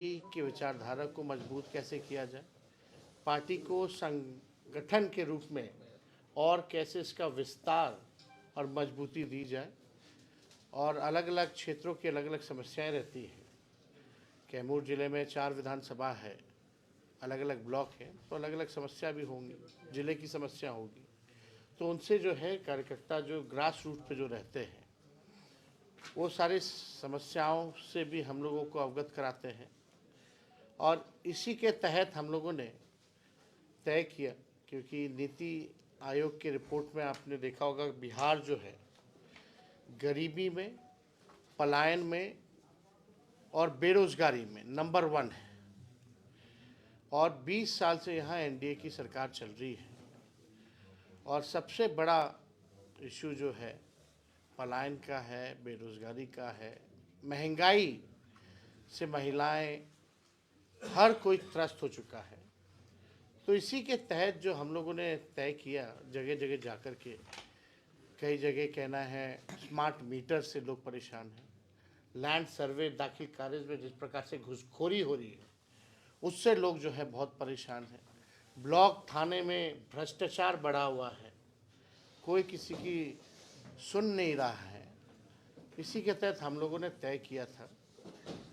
की विचारधारा को मजबूत कैसे किया जाए, पार्टी को संगठन के रूप में और कैसे इसका विस्तार और मजबूती दी जाए, और अलग अलग क्षेत्रों की अलग अलग समस्याएं रहती हैं। कैमूर जिले में 4 विधानसभा है, अलग अलग ब्लॉक हैं, तो अलग अलग समस्या भी होंगी, जिले की समस्या होगी। तो उनसे जो है कार्यकर्ता जो ग्रास रूट पे जो रहते हैं वो सारी समस्याओं से भी हम लोगों को अवगत कराते हैं। और इसी के तहत हम लोगों ने तय किया, क्योंकि नीति आयोग की रिपोर्ट में आपने देखा होगा बिहार जो है गरीबी में, पलायन में और बेरोजगारी में नंबर 1 है, और 20 साल से यहाँ एनडीए की सरकार चल रही है। और सबसे बड़ा इशू जो है पलायन का है, बेरोजगारी का है, महंगाई से महिलाएं हर कोई त्रस्त हो चुका है। तो इसी के तहत जो हम लोगों ने तय किया, जगह जगह जाकर के, कई जगह कहना है स्मार्ट मीटर से लोग परेशान हैं, लैंड सर्वे दाखिल कार्य में जिस प्रकार से घुसखोरी हो रही है उससे लोग जो है बहुत परेशान हैं, ब्लॉक थाने में भ्रष्टाचार बढ़ा हुआ है, कोई किसी की सुन नहीं रहा है। इसी के तहत हम लोगों ने तय किया था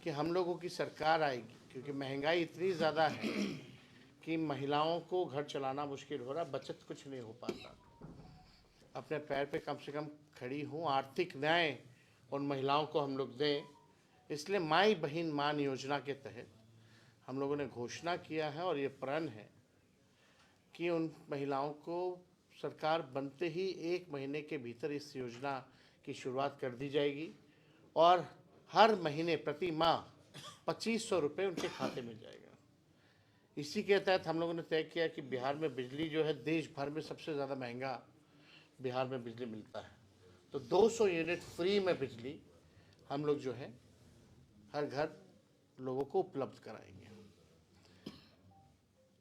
कि हम लोगों की सरकार आएगी, क्योंकि महंगाई इतनी ज़्यादा है कि महिलाओं को घर चलाना मुश्किल हो रहा, बचत कुछ नहीं हो पाता, अपने पैर पे कम से कम खड़ी हों, आर्थिक न्याय उन महिलाओं को हम लोग दें। इसलिए माई बहन मान योजना के तहत हम लोगों ने घोषणा किया है, और ये प्रण है कि उन महिलाओं को सरकार बनते ही 1 महीने के भीतर इस योजना की शुरुआत कर दी जाएगी, और हर महीने प्रति माह 2500 रुपये उनके खाते में जाएगा। इसी के तहत हम लोगों ने तय किया कि बिहार में बिजली जो है देश भर में सबसे ज़्यादा महंगा बिहार में बिजली मिलता है, तो 200 यूनिट फ्री में बिजली हम लोग जो है हर घर लोगों को उपलब्ध कराएंगे।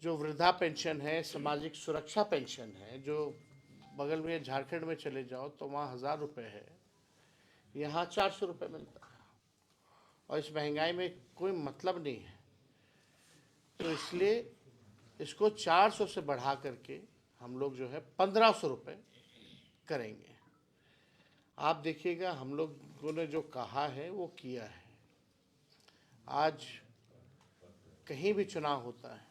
जो वृद्धा पेंशन है, सामाजिक सुरक्षा पेंशन है, जो बगल में झारखंड में चले जाओ तो वहाँ 1000 रुपये है, यहाँ 400 रुपये मिलता है, और इस महंगाई में कोई मतलब नहीं है। तो इसलिए इसको 400 से बढ़ा करके हम लोग जो है 1500 रुपये करेंगे। आप देखिएगा हम लोगों ने जो कहा है वो किया है। आज कहीं भी चुनाव होता है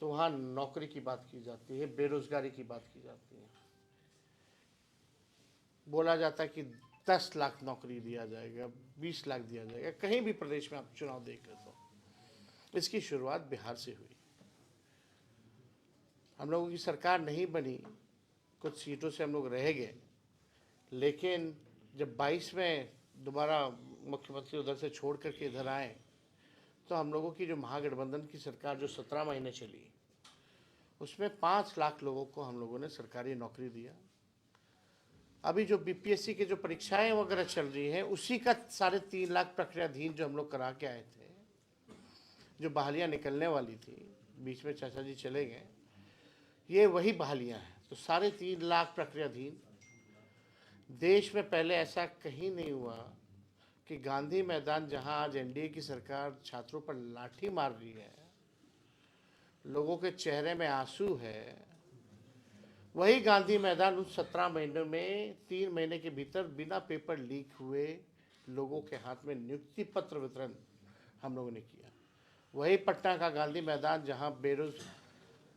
तो वहाँ नौकरी की बात की जाती है, बेरोजगारी की बात की जाती है, बोला जाता है कि 10 लाख नौकरी दिया जाएगा, 20 लाख दिया जाएगा। कहीं भी प्रदेश में आप चुनाव देख रहे तो इसकी शुरुआत बिहार से हुई। हम लोगों की सरकार नहीं बनी, कुछ सीटों से हम लोग रह गए, लेकिन जब 22 में दोबारा मुख्यमंत्री उधर से छोड़ करके इधर आए तो हम लोगों की जो महागठबंधन की सरकार जो 17 महीने चली उसमें 5 लाख लोगों को हम लोगों ने सरकारी नौकरी दिया। अभी जो बीपीएससी की जो परीक्षाएं वगैरह चल रही हैं उसी का 3.5 लाख प्रक्रियाधीन जो हम लोग करा के आए थे, जो बहालियाँ निकलने वाली थी, बीच में चाचा जी चले गए, ये वही बहालियाँ हैं। तो 3.5 लाख प्रक्रियाधीन, देश में पहले ऐसा कहीं नहीं हुआ कि गांधी मैदान जहां आज एनडीए की सरकार छात्रों पर लाठी मार रही है, लोगों के चेहरे में आंसू है, वही गांधी मैदान उन 17 महीनों में 3 महीने के भीतर बिना पेपर लीक हुए लोगों के हाथ में नियुक्ति पत्र वितरण हम लोगों ने किया। वही पटना का गांधी मैदान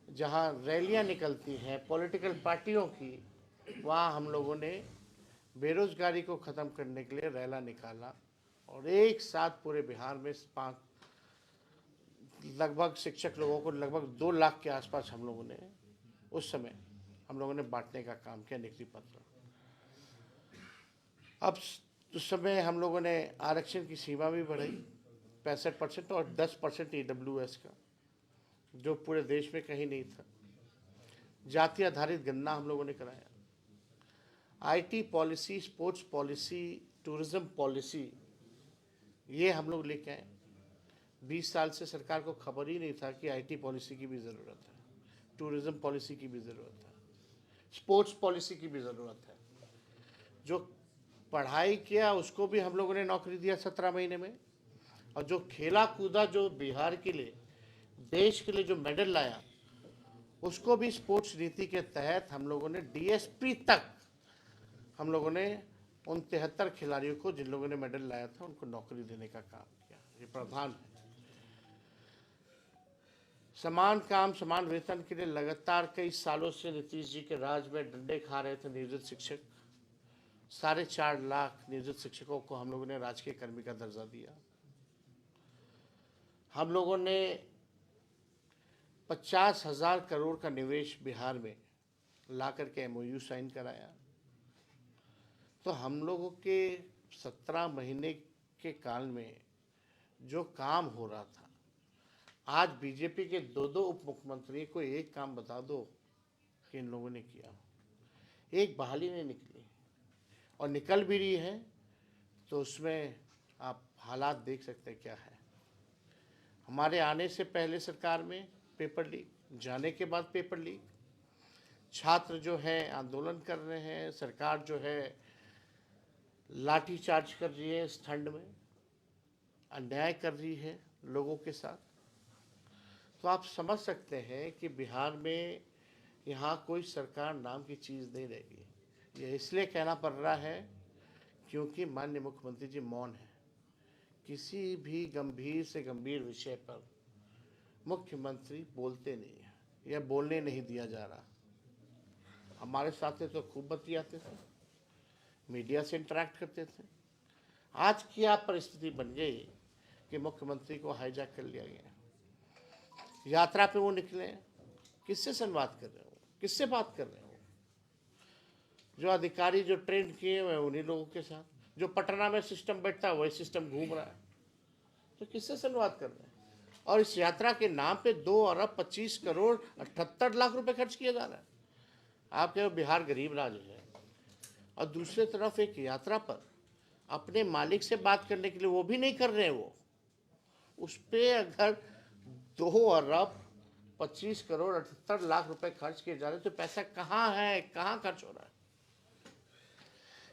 जहां रैलियां निकलती हैं पॉलिटिकल पार्टियों की, वहां हम लोगों ने बेरोजगारी को ख़त्म करने के लिए रैला निकाला, और एक साथ पूरे बिहार में लगभग शिक्षक लोगों को लगभग 2 लाख के आसपास हम लोगों ने उस समय हम लोगों ने बांटने का काम किया, नियुक्ति पत्र। अब उस समय हम लोगों ने आरक्षण की सीमा भी बढ़ाई 65% और 10% ईडब्ल्यूएस का, जो पूरे देश में कहीं नहीं था। जाति आधारित गणना हम लोगों ने कराया, IT policy, sports policy, tourism policy, ये हम लोग लेके आए। 20 साल से सरकार को खबर ही नहीं था कि आईटी पॉलिसी की भी ज़रूरत है, टूरिज्म पॉलिसी की भी ज़रूरत है, स्पोर्ट्स पॉलिसी की भी ज़रूरत है। जो पढ़ाई किया उसको भी हम लोगों ने नौकरी दिया 17 महीने में, और जो खेला कूदा, जो बिहार के लिए, देश के लिए जो मेडल लाया, उसको भी स्पोर्ट्स नीति के तहत हम लोगों ने डीएसपी तक हम लोगों ने उन 73 खिलाड़ियों को, जिन लोगों ने मेडल लाया था, उनको नौकरी देने का काम किया। ये प्रावधान है। समान काम समान वेतन के लिए लगातार कई सालों से नीतीश जी के राज में डंडे खा रहे थे नियोजित शिक्षक। 4.5 लाख नियोजित शिक्षकों को हम लोगों ने राजकीय कर्मी का दर्जा दिया। हम लोगों ने 50,000 करोड़ का निवेश बिहार में ला करके एमओयू साइन कराया। तो हम लोगों के 17 महीने के काल में जो काम हो रहा था, आज बीजेपी के दो उप मुख्यमंत्री को एक काम बता दो कि इन लोगों ने किया। एक बहाली नहीं निकली, और निकल भी रही है तो उसमें आप हालात देख सकते हैं क्या है। हमारे आने से पहले सरकार में पेपर लीक, जाने के बाद पेपर लीक, छात्र जो है आंदोलन कर रहे हैं, सरकार जो है लाठी चार्ज कर रही है, इस ठंड में अन्याय कर रही है लोगों के साथ। तो आप समझ सकते हैं कि बिहार में यहाँ कोई सरकार नाम की चीज़ नहीं रहेगी। ये इसलिए कहना पड़ रहा है क्योंकि माननीय मुख्यमंत्री जी मौन है। किसी भी गंभीर से गंभीर विषय पर मुख्यमंत्री बोलते नहीं है, या बोलने नहीं दिया जा रहा। हमारे साथ तो खूब बतियाते थे, मीडिया से इंटरेक्ट करते थे। आज क्या परिस्थिति बन गई कि मुख्यमंत्री को हाईजैक कर लिया गया। यात्रा पे वो निकले, किससे संवाद कर रहे हो, किससे बात कर रहे हो? जो अधिकारी जो ट्रेन किए हुए उन्हीं लोगों के साथ, जो पटना में सिस्टम बैठता है वही सिस्टम घूम रहा है। तो किससे संवाद कर रहे हैं? और इस यात्रा के नाम पे 2 अरब 25 करोड़ 78 लाख रुपए खर्च किया जा रहा है। आप कहो बिहार गरीब राज्य है, और दूसरी तरफ एक यात्रा पर अपने मालिक से बात करने के लिए वो भी नहीं कर रहे हैं। वो उस पर अगर 2 अरब 25 करोड़ 78 लाख रुपए खर्च किए जा रहे हैं, तो पैसा कहाँ है, कहाँ खर्च हो रहा है?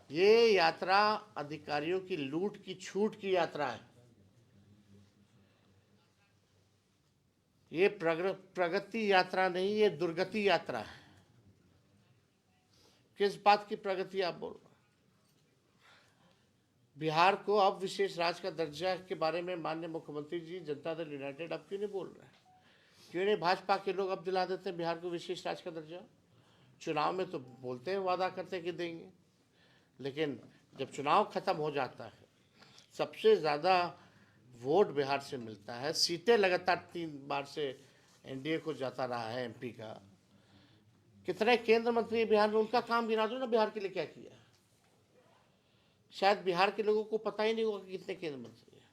ये यात्रा अधिकारियों की लूट की छूट की यात्रा है। ये प्रगति यात्रा नहीं, ये दुर्गति यात्रा है। किस बात की प्रगति आप बोल रहे हैं? बिहार को अब विशेष राज्य का दर्जा के बारे में माननीय मुख्यमंत्री जी, जनता दल यूनाइटेड अब क्यों नहीं बोल रहे हैं? क्यों नहीं भाजपा के लोग अब दिला देते हैं बिहार को विशेष राज्य का दर्जा? चुनाव में तो बोलते हैं, वादा करते हैं कि देंगे, लेकिन जब चुनाव खत्म हो जाता है, सबसे ज़्यादा वोट बिहार से मिलता है, सीटें लगातार 3 बार से एनडीए को जाता रहा है एमपी का। कितने केंद्र मंत्री बिहार में, उनका काम गिना दो ना, बिहार के लिए क्या किया। शायद बिहार के लोगों को पता ही नहीं होगा कि कितने केंद्र मंत्री हैं,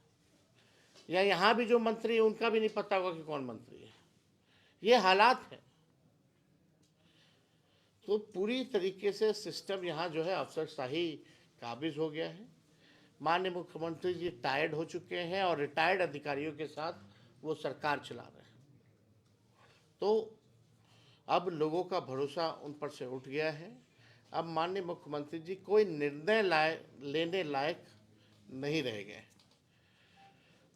या यहाँ भी जो मंत्री है उनका भी नहीं पता होगा कि कौन मंत्री है। ये हालात है। तो पूरी तरीके से सिस्टम यहाँ जो है अफसरशाही काबिज हो गया है। माननीय मुख्यमंत्री जी टायर्ड हो चुके हैं, और रिटायर्ड अधिकारियों के साथ वो सरकार चला रहे हैं। तो अब लोगों का भरोसा उन पर से उठ गया है। अब माननीय मुख्यमंत्री जी कोई निर्णय लेने लायक नहीं रह गए।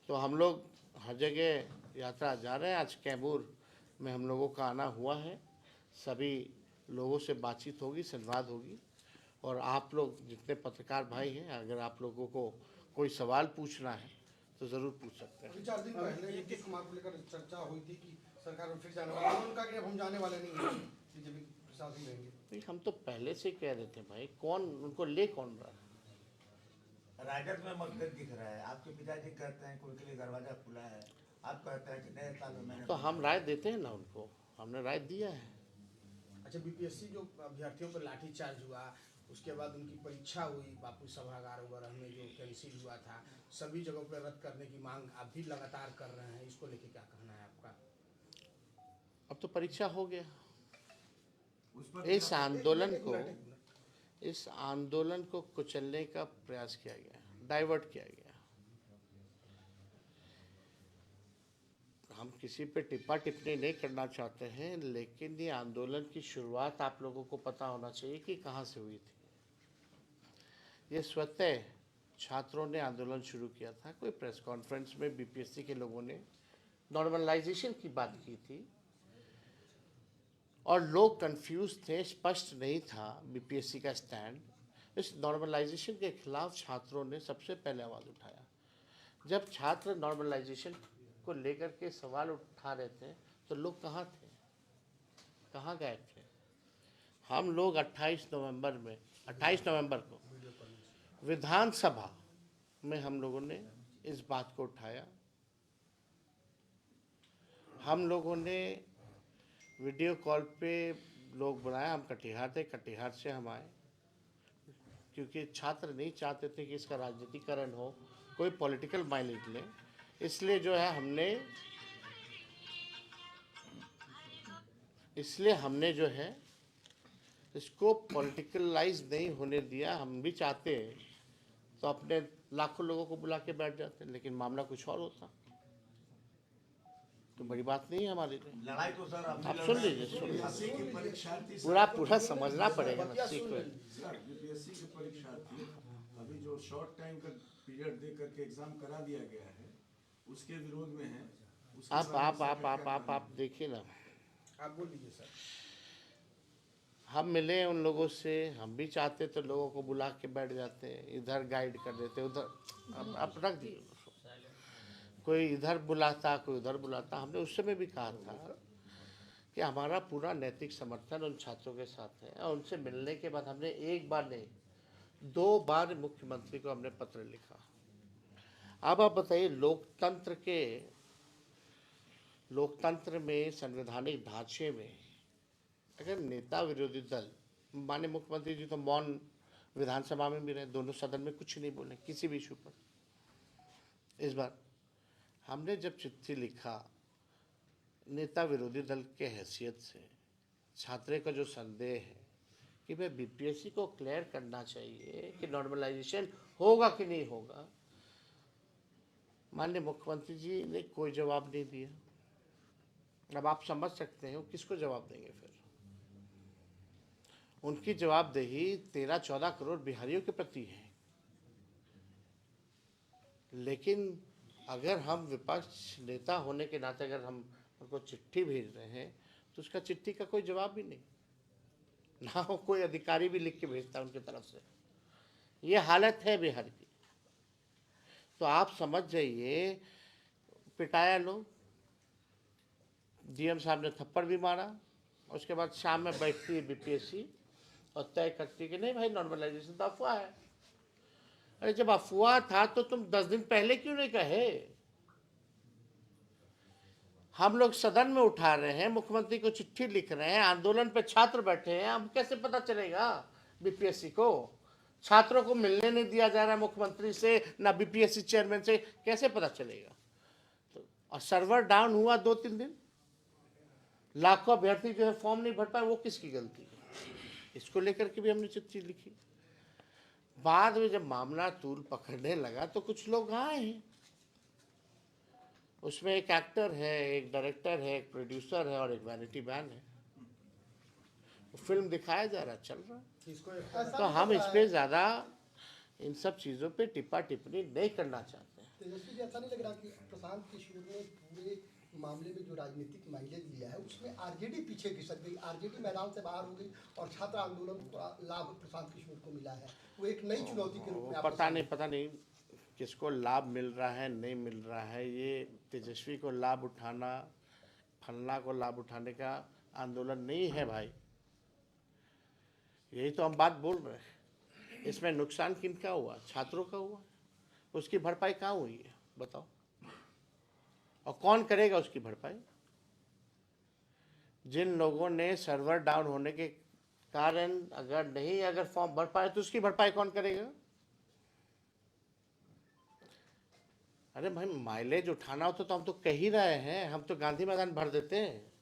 तो हम लोग हर जगह यात्रा जा रहे हैं। आज कैमूर में हम लोगों का आना हुआ है। सभी लोगों से बातचीत होगी, संवाद होगी, और आप लोग जितने पत्रकार भाई हैं, अगर आप लोगों को कोई सवाल पूछना है तो ज़रूर पूछ सकते हैं। 4 दिन पहले नीतीश कुमार को लेकर चर्चा हुई थी कि सरकार में फिर जाने वाले, उनका कि अब हम जाने वाले नहीं हैं, बीजेपी के साथ ही रहेंगे। भाई हम तो पहले से कह रहे थे भाई, कौन उनको ले कौन रहा है? राजद में मतभेद दिख रहा है। आपके पिताजी कहते हैं कोई के लिए दरवाजा खुला है, आप कहते हैं कि नए साल में मैंने तो हम राय देते हैं ना उनको, हमने राय दिया है। अच्छा, बीपीएससी जो अभ्यर्थियों पर लाठीचार्ज हुआ, उसके बाद उनकी परीक्षा हुई बापू सभागार वगैरह में जो कैंसिल हुआ था, सभी जगहों पर रद्द करने की मांग आप भी लगातार कर रहे हैं, इसको लेके क्या कहना है आपका? अब तो परीक्षा हो गया। उस पर इस आंदोलन को कुचलने का प्रयास किया गया, डाइवर्ट किया गया। हम किसी पे टिप्पा टिप्पणी नहीं करना चाहते हैं, लेकिन ये आंदोलन की शुरुआत आप लोगों को पता होना चाहिए कि कहाँ से हुई थी। ये स्वतः छात्रों ने आंदोलन शुरू किया था। कोई प्रेस कॉन्फ्रेंस में बीपीएससी के लोगों ने नॉर्मलाइजेशन की बात की थी और लोग कंफ्यूज थे, स्पष्ट नहीं था बीपीएससी का स्टैंड। इस नॉर्मलाइजेशन के खिलाफ छात्रों ने सबसे पहले आवाज़ उठाया। जब छात्र नॉर्मलाइजेशन को लेकर के सवाल उठा रहे थे तो लोग कहाँ थे, कहाँ गए थे? हम लोग 28 नवंबर को विधानसभा में हम लोगों ने इस बात को उठाया। हम लोगों ने वीडियो कॉल पे लोग बुलाया। हम कटिहार थे, कटिहार से हम आए क्योंकि छात्र नहीं चाहते थे कि इसका राजनीतिकरण हो, कोई पॉलिटिकल माइलेज ले। इसलिए जो है हमने जो है इसको पॉलिटिकलाइज नहीं होने दिया। हम भी चाहते तो अपने लाखों लोगों को बुला के बैठ जाते, लेकिन मामला कुछ और होता तो बड़ी बात नहीं है हमारे लिए। लड़ाई तो सर आप सुन लीजिए, बीपीएससी के परीक्षार्थी पूरा समझना पड़ेगा ना सीक्वेंस। सर बीपीएससी के परीक्षार्थी अभी जो शॉर्ट टाइम का पीरियड दे करके एग्जाम करा दिया गया है उसके विरोध में है। उसके आप देखिए ना, आप बोल लीजिए सर। हम मिले उन लोगों से, हम भी चाहते तो लोगों को बुला के बैठ जाते, इधर गाइड कर देते, उधर अब रख दिए। कोई इधर बुलाता, कोई उधर बुलाता। हमने उस समय भी कहा था कि हमारा पूरा नैतिक समर्थन उन छात्रों के साथ है। और उनसे मिलने के बाद हमने एक बार नहीं 2 बार मुख्यमंत्री को हमने पत्र लिखा। अब आप बताइए, लोकतंत्र में, संवैधानिक ढांचे में अगर नेता विरोधी दल, माननीय मुख्यमंत्री जी तो मौन विधानसभा में भी रहे, दोनों सदन में कुछ नहीं बोले किसी भी इशू पर। इस बार हमने जब चिट्ठी लिखा नेता विरोधी दल के हैसियत से, छात्रे का जो संदेह है कि भाई बीपीएससी को क्लियर करना चाहिए कि नॉर्मलाइजेशन होगा कि नहीं होगा, माननीय मुख्यमंत्री जी ने कोई जवाब नहीं दिया। अब आप समझ सकते हैं वो किसको जवाब देंगे फिर। उनकी जवाबदेही 13-14 करोड़ बिहारियों के प्रति है। लेकिन अगर हम विपक्ष नेता होने के नाते अगर हम उनको चिट्ठी भेज रहे हैं तो उसका चिट्ठी का कोई जवाब भी नहीं, ना हो कोई अधिकारी भी लिख के भेजता उनकी तरफ से। ये हालत है बिहार की। तो आप समझ जाइए, पिटाया लोग, डीएम साहब ने थप्पड़ भी मारा। उसके बाद शाम में बैठती है बीपीएससी और तय करती है कि नहीं भाई नॉर्मलाइजेशन तो अफवाह है। अरे जब अफवाह था तो तुम 10 दिन पहले क्यों नहीं कहे? हम लोग सदन में उठा रहे हैं, मुख्यमंत्री को चिट्ठी लिख रहे हैं, आंदोलन पे छात्र बैठे हैं। अब कैसे पता चलेगा बीपीएससी को? छात्रों को मिलने नहीं दिया जा रहा है मुख्यमंत्री से, ना बीपीएससी चेयरमैन से, कैसे पता चलेगा? तो और सर्वर डाउन हुआ 2-3 दिन, लाखों अभ्यर्थी जो है फॉर्म नहीं भर पाए, वो किसकी गलती है? इसको लेकर के भी हमने चिट्ठी लिखी। बाद में जब मामला तूल पकड़ने लगा तो कुछ लोग आए हैं, उसमें एक एक्टर है, एक डायरेक्टर है, एक प्रोड्यूसर है और एक वैनिटी मैन है। फिल्म दिखाया जा रहा, चल रहा। तो हम इस पे ज़्यादा इन सब चीज़ों पे टिप्पा टिप्पणी नहीं करना चाहते हैं। तेजस्वी जी, ऐसा नहीं लग रहा कि प्रशांत किशोर ने पूरे मामले में जो राजनीतिक माइलेज लिया है उसमें आरजेडी पीछे खिसक गई, आरजेडी मैदान से बाहर हो गई और छात्र आंदोलन का लाभ प्रशांत किशोर को मिला है। वो एक नई चुनौती के रूप में पता नहीं किसको लाभ मिल रहा है, नहीं मिल रहा है। ये तेजस्वी को लाभ उठाना, फलना को लाभ उठाने का आंदोलन नहीं है भाई। यही तो हम बात बोल रहे हैं। इसमें नुकसान किनका हुआ? छात्रों का हुआ। उसकी भरपाई कहाँ हुई है बताओ? और कौन करेगा उसकी भरपाई? जिन लोगों ने सर्वर डाउन होने के कारण अगर फॉर्म भर पाए तो उसकी भरपाई कौन करेगा? अरे भाई माइलेज उठाना हो तो हम तो कह ही रहे हैं, हम तो गांधी मैदान भर देते हैं।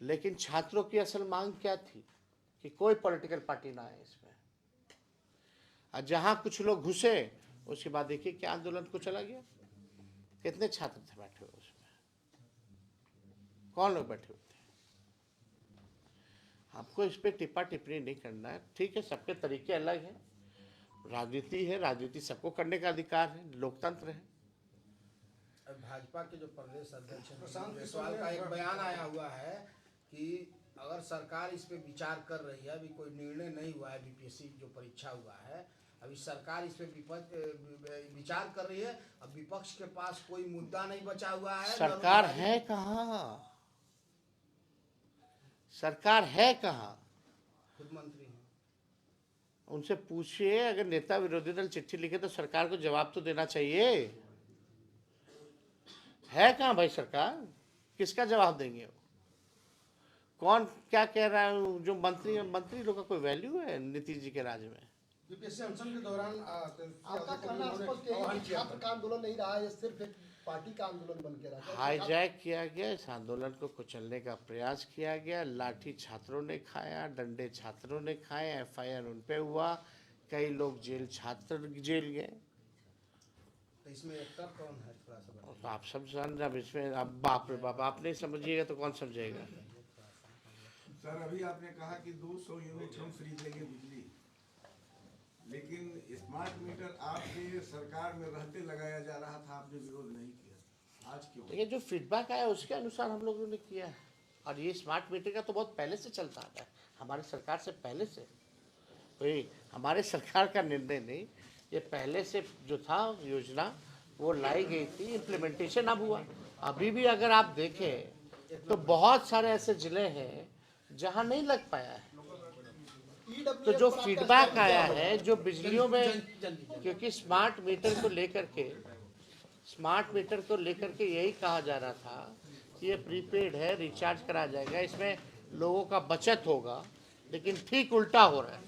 लेकिन छात्रों की असल मांग क्या थी कि कोई पॉलिटिकल पार्टी ना आए इसमें। और जहां कुछ लोग घुसे उसके बाद देखिए क्या आंदोलन को चला गया। कितने छात्र थे बैठे हुए उसमें? कौन लोग बैठे हुए थे? हमको इस पर टिप्पा टिप्पणी नहीं करना है। ठीक है, सबके तरीके अलग हैं। राजनीति है, राजनीति सबको करने का अधिकार है, लोकतंत्र है। भाजपा के जो प्रदेश अध्यक्ष हैं प्रशांत जायसवाल का एक बयान आया हुआ है कि अगर सरकार इस पे विचार कर रही है, अभी कोई निर्णय नहीं हुआ है, बीपीएससी जो परीक्षा हुआ है, अभी सरकार इस पे विचार कर रही है। अब विपक्ष के पास कोई मुद्दा नहीं बचा हुआ है। सरकार है कहाँ? सरकार है कहाँ? खुद मंत्री हैं। उनसे पूछिए, अगर नेता विरोधी दल चिट्ठी लिखे तो सरकार को जवाब तो देना चाहिए। है कहाँ भाई सरकार? किसका जवाब देंगे वो? कौन क्या कह रहा है? जो मंत्री लोग का कोई वैल्यू है नीतीश जी के राज में? बीपीएससी अनशन के दौरान आपका कहना स्पष्ट है कि छात्र का आंदोलन नहीं रहा है, ये सिर्फ एक पार्टी का आंदोलन बन के रहा है। हाईजैक किया गया, इस आंदोलन को कुचलने का प्रयास किया गया। लाठी छात्रों ने खाया, डंडे छात्रों ने खाए, एफआईआर उन पे हुआ, कई लोग छात्र जेल गए। तो इसमें एक्टर कौन है? थोड़ा सा बताइए। तो आप सब जान, अब इसमें अब बाप रे बाप, आप नहीं समझिएगा तो कौन समझेगा? सर अभी आपने कहा कि 200 यूनिट हम फ्री देंगे बिजली, लेकिन स्मार्ट मीटर आपके सरकार में रहते लगाया जा रहा था, आपने विरोध नहीं किया, आज क्यों? देखिए, जो फीडबैक आया उसके अनुसार हम लोगों ने किया है। और ये स्मार्ट मीटर का तो बहुत पहले से चलता आता है, हमारे सरकार से पहले से। कोई हमारे सरकार का निर्णय नहीं, ये पहले से जो था योजना वो लाई गई थी, इम्प्लीमेंटेशन अब हुआ। अभी भी अगर आप देखें तो बहुत सारे ऐसे ज़िले हैं जहाँ नहीं लग पाया है। तो जो फीडबैक आया है, जो बिजलियों में, क्योंकि स्मार्ट मीटर को लेकर के यही कहा जा रहा था कि ये प्रीपेड है, रिचार्ज करा जाएगा, इसमें लोगों का बचत होगा, लेकिन ठीक उल्टा हो रहा है।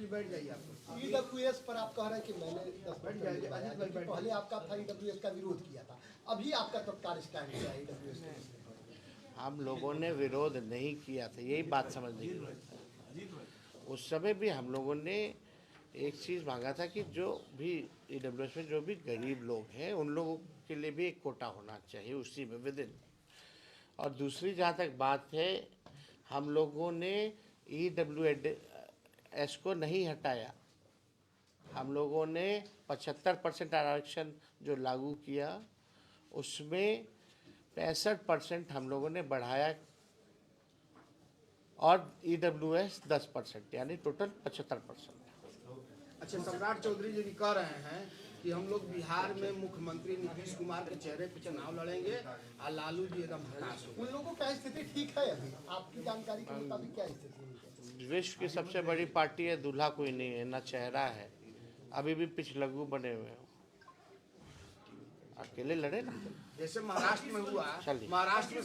बैठ जाइए आप। ईडब्ल्यूएस पर आप कह रहे हैं कि मैंने 10 मिनट पहले आपका था ईडब्ल्यूएस का विरोध किया था, अभी आपका तत्काल स्टैंड क्या है ईडब्ल्यूएस के? हम लोगों ने विरोध नहीं किया था, यही बात समझने की जरूरत है। उस समय भी हम लोगों ने एक चीज़ मांगा था कि जो भी ईडब्ल्यूएस में जो भी गरीब लोग हैं उन लोगों के लिए भी एक कोटा होना चाहिए उसी में विदिन। और दूसरी जहाँ तक बात है, हम लोगों ने ईडब्ल्यूएस को नहीं हटाया, हम लोगों ने 75% आरक्षण जो लागू किया उसमें 65% हम लोगों ने बढ़ाया और ईडब्ल्यूएस 10%, यानी टोटल 75%। अच्छा, सम्राट चौधरी जी भी कह रहे हैं कि हम लोग बिहार में मुख्यमंत्री नीतीश कुमार के चेहरे पे चुनाव लड़ेंगे और लालू जी एकदम हताश हो। उन लोगों का स्थिति ठीक है अभी? आपकी जानकारी के मुताबिक क्या स्थिति है? विश्व की सबसे बड़ी पार्टी है, दूल्हा कोई नहीं है, ना चेहरा है, अभी भी पिछलग्गू बने हुए हो, अकेले लड़े ना। जैसे महाराष्ट्र में हुआ, चलिए। महाराष्ट्र में